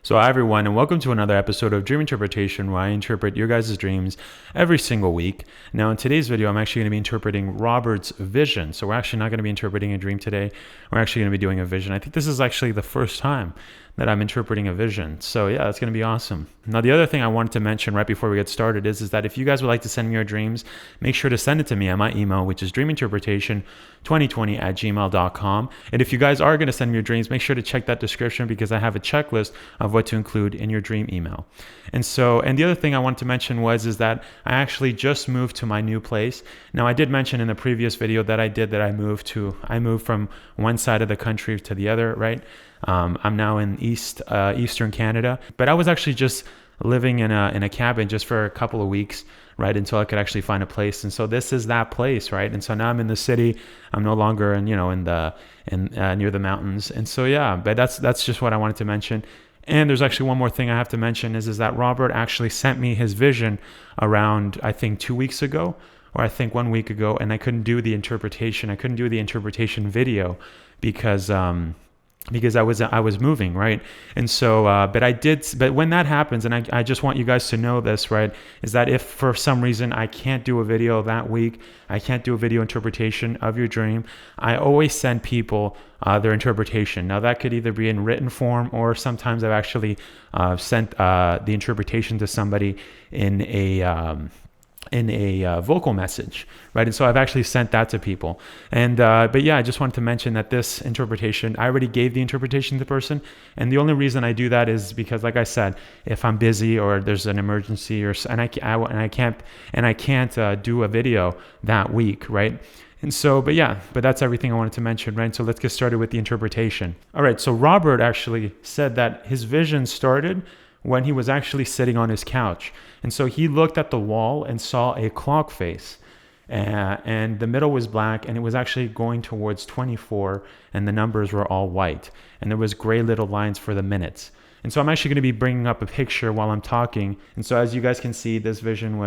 So hi everyone, and welcome to another episode of Dream Interpretation, where I interpret your guys' dreams every single week. Now in today's video, I'm actually going to be interpreting Robert's vision. So we're actually not going to be interpreting a dream today. We're actually going to be doing a vision. I think this is actually the first time that I'm interpreting a vision. So yeah, that's going to be awesome. Now the other thing I wanted to mention right before we get started is that if you guys would like to send me your dreams, make sure to send it to me at my email, which is dreaminterpretation2020@gmail.com. And if you guys are going to send me your dreams, make sure to check that description because I have a checklist of what to include in your dream email. And the other thing I wanted to mention is that I actually just moved to my new place. Now I did mention in the previous video that I moved from one side of the country to the other, right? I'm now in Eastern Canada, but I was actually just living in a cabin just for a couple of weeks, right, until I could actually find a place. And so this is that place, right? And so now I'm in the city. I'm no longer near the mountains. And so yeah, but that's just what I wanted to mention. And there's actually one more thing I have to mention is that Robert actually sent me his vision around, I think 2 weeks ago, or I think 1 week ago, and I couldn't do the interpretation. I couldn't do the interpretation video because I was moving, right? And so, but when that happens, and I just want you guys to know this, right, is that if for some reason I can't do a video that week, I can't do a video interpretation of your dream, I always send people their interpretation. Now that could either be in written form, or sometimes I've actually sent the interpretation to somebody in a vocal message, right? And so I've actually sent that to people. And but yeah, I just wanted to mention that this interpretation, I already gave the interpretation to the person, and the only reason I do that is because, like I said, if I'm busy or there's an emergency and I can't do a video that week, right? And so, but that's everything I wanted to mention, right? So let's get started with the interpretation. All right, so Robert actually said that his vision started when he was actually sitting on his couch. And so he looked at the wall and saw a clock face. And the middle was black, and it was actually going towards 24, and the numbers were all white. And there was gray little lines for the minutes. And so I'm actually going to be bringing up a picture while I'm talking. And so as you guys can see, this vision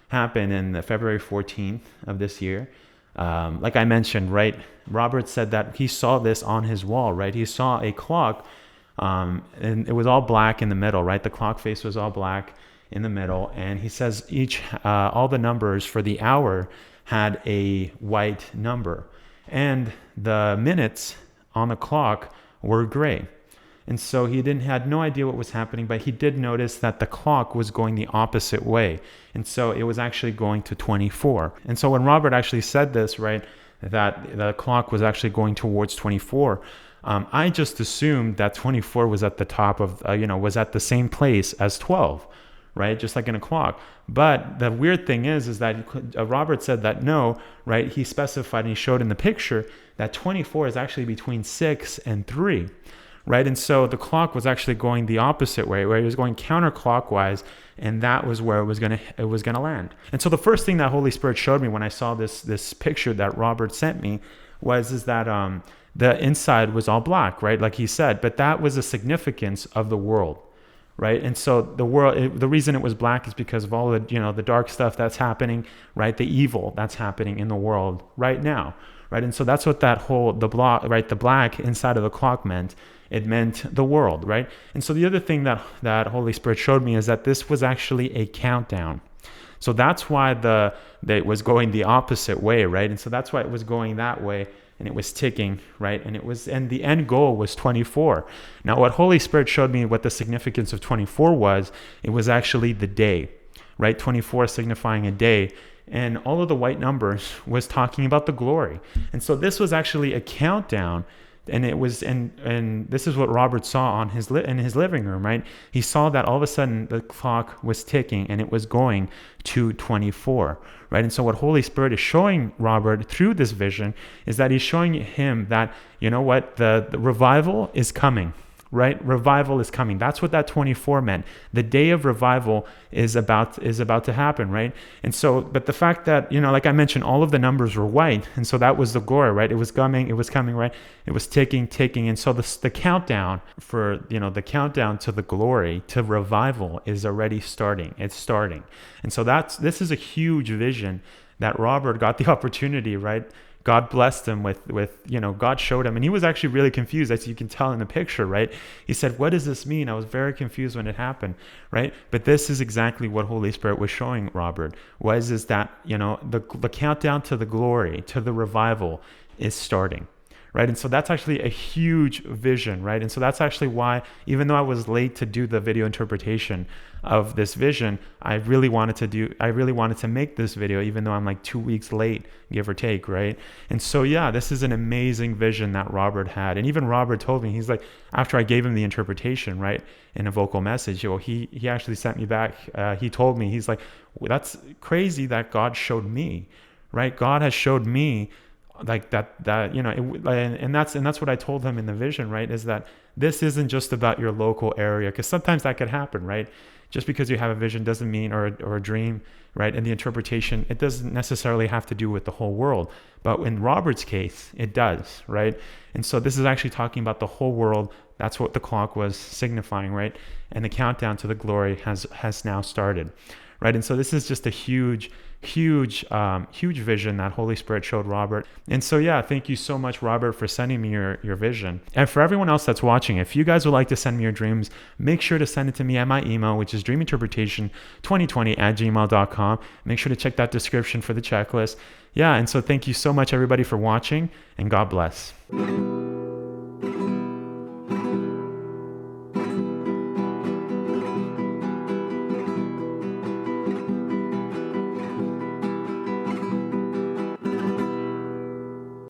happened in February 14th of this year. Like I mentioned, right, Robert said that he saw this on his wall, right? He saw a clock, and it was all black in the middle, right? The clock face was all black in the middle, and he says all the numbers for the hour had a white number, and the minutes on the clock were gray. And so he had no idea what was happening, but he did notice that the clock was going the opposite way. And so it was actually going to 24. And so when Robert actually said this, right, that the clock was actually going towards 24, I just assumed that 24 was at the top of, was at the same place as 12, right? Just like in a clock. But the weird thing is that Robert said that no, right? He specified and he showed in the picture that 24 is actually between 6 and 3. Right, and so the clock was actually going the opposite way, where it was going counterclockwise, and that was where it was gonna land. And so the first thing that Holy Spirit showed me when I saw this picture that Robert sent me is that the inside was all black, right, like he said, but that was the significance of the world, right? And so the reason it was black is because of all the the dark stuff that's happening, right, the evil that's happening in the world right now, right? And so that's what the black inside of the clock meant. It meant the world, right? And so the other thing that Holy Spirit showed me is that this was actually a countdown. So that's why it was going the opposite way, right? And so that's why it was going that way, and it was ticking, right? And the end goal was 24. Now, what Holy Spirit showed me what the significance of 24 was, it was actually the day, right? 24 signifying a day. And all of the white numbers was talking about the glory. And so this was actually a countdown. And it was, and this is what Robert saw in his living room, right? He saw that all of a sudden the clock was ticking and it was going to 24, right? And so what Holy Spirit is showing Robert through this vision is that he's showing him that, the revival is coming, right? Revival is coming. That's what that 24 meant. The day of revival is about to happen, right? And so, but the fact that, like I mentioned, all of the numbers were white, and so that was the glory, right? It was coming, right? It was ticking, and so the countdown for, the countdown to the glory, to revival is already starting. It's starting. And so this is a huge vision that Robert got the opportunity, right, God blessed him with, God showed him, and he was actually really confused, as you can tell in the picture, right? He said, what does this mean? I was very confused when it happened, right? But this is exactly what Holy Spirit was showing Robert, is that, the countdown to the glory, to the revival is starting. Right. And so that's actually a huge vision. Right. And so that's actually why, even though I was late to do the video interpretation of this vision, I really wanted to make this video, even though I'm like 2 weeks late, give or take. Right. And so, yeah, this is an amazing vision that Robert had. And even Robert told me, he's like, after I gave him the interpretation, right, in a vocal message, he actually sent me back. He told me, he's like, well, that's crazy that God showed me. Right. God has showed me like that and that's what I told him in the vision, right, is that this isn't just about your local area, because sometimes that could happen, right? Just because you have a vision doesn't mean, or a dream, right, and the interpretation, it doesn't necessarily have to do with the whole world, but in Robert's case it does, right? And so this is actually talking about the whole world. That's what the clock was signifying, right? And the countdown to the glory has now started, right? And so this is just a huge vision that Holy Spirit showed Robert. And so, yeah, thank you so much, Robert, for sending me your vision. And for everyone else that's watching, if you guys would like to send me your dreams, make sure to send it to me at my email, which is dreaminterpretation2020@gmail.com. Make sure to check that description for the checklist. Yeah, and so thank you so much, everybody, for watching, and God bless.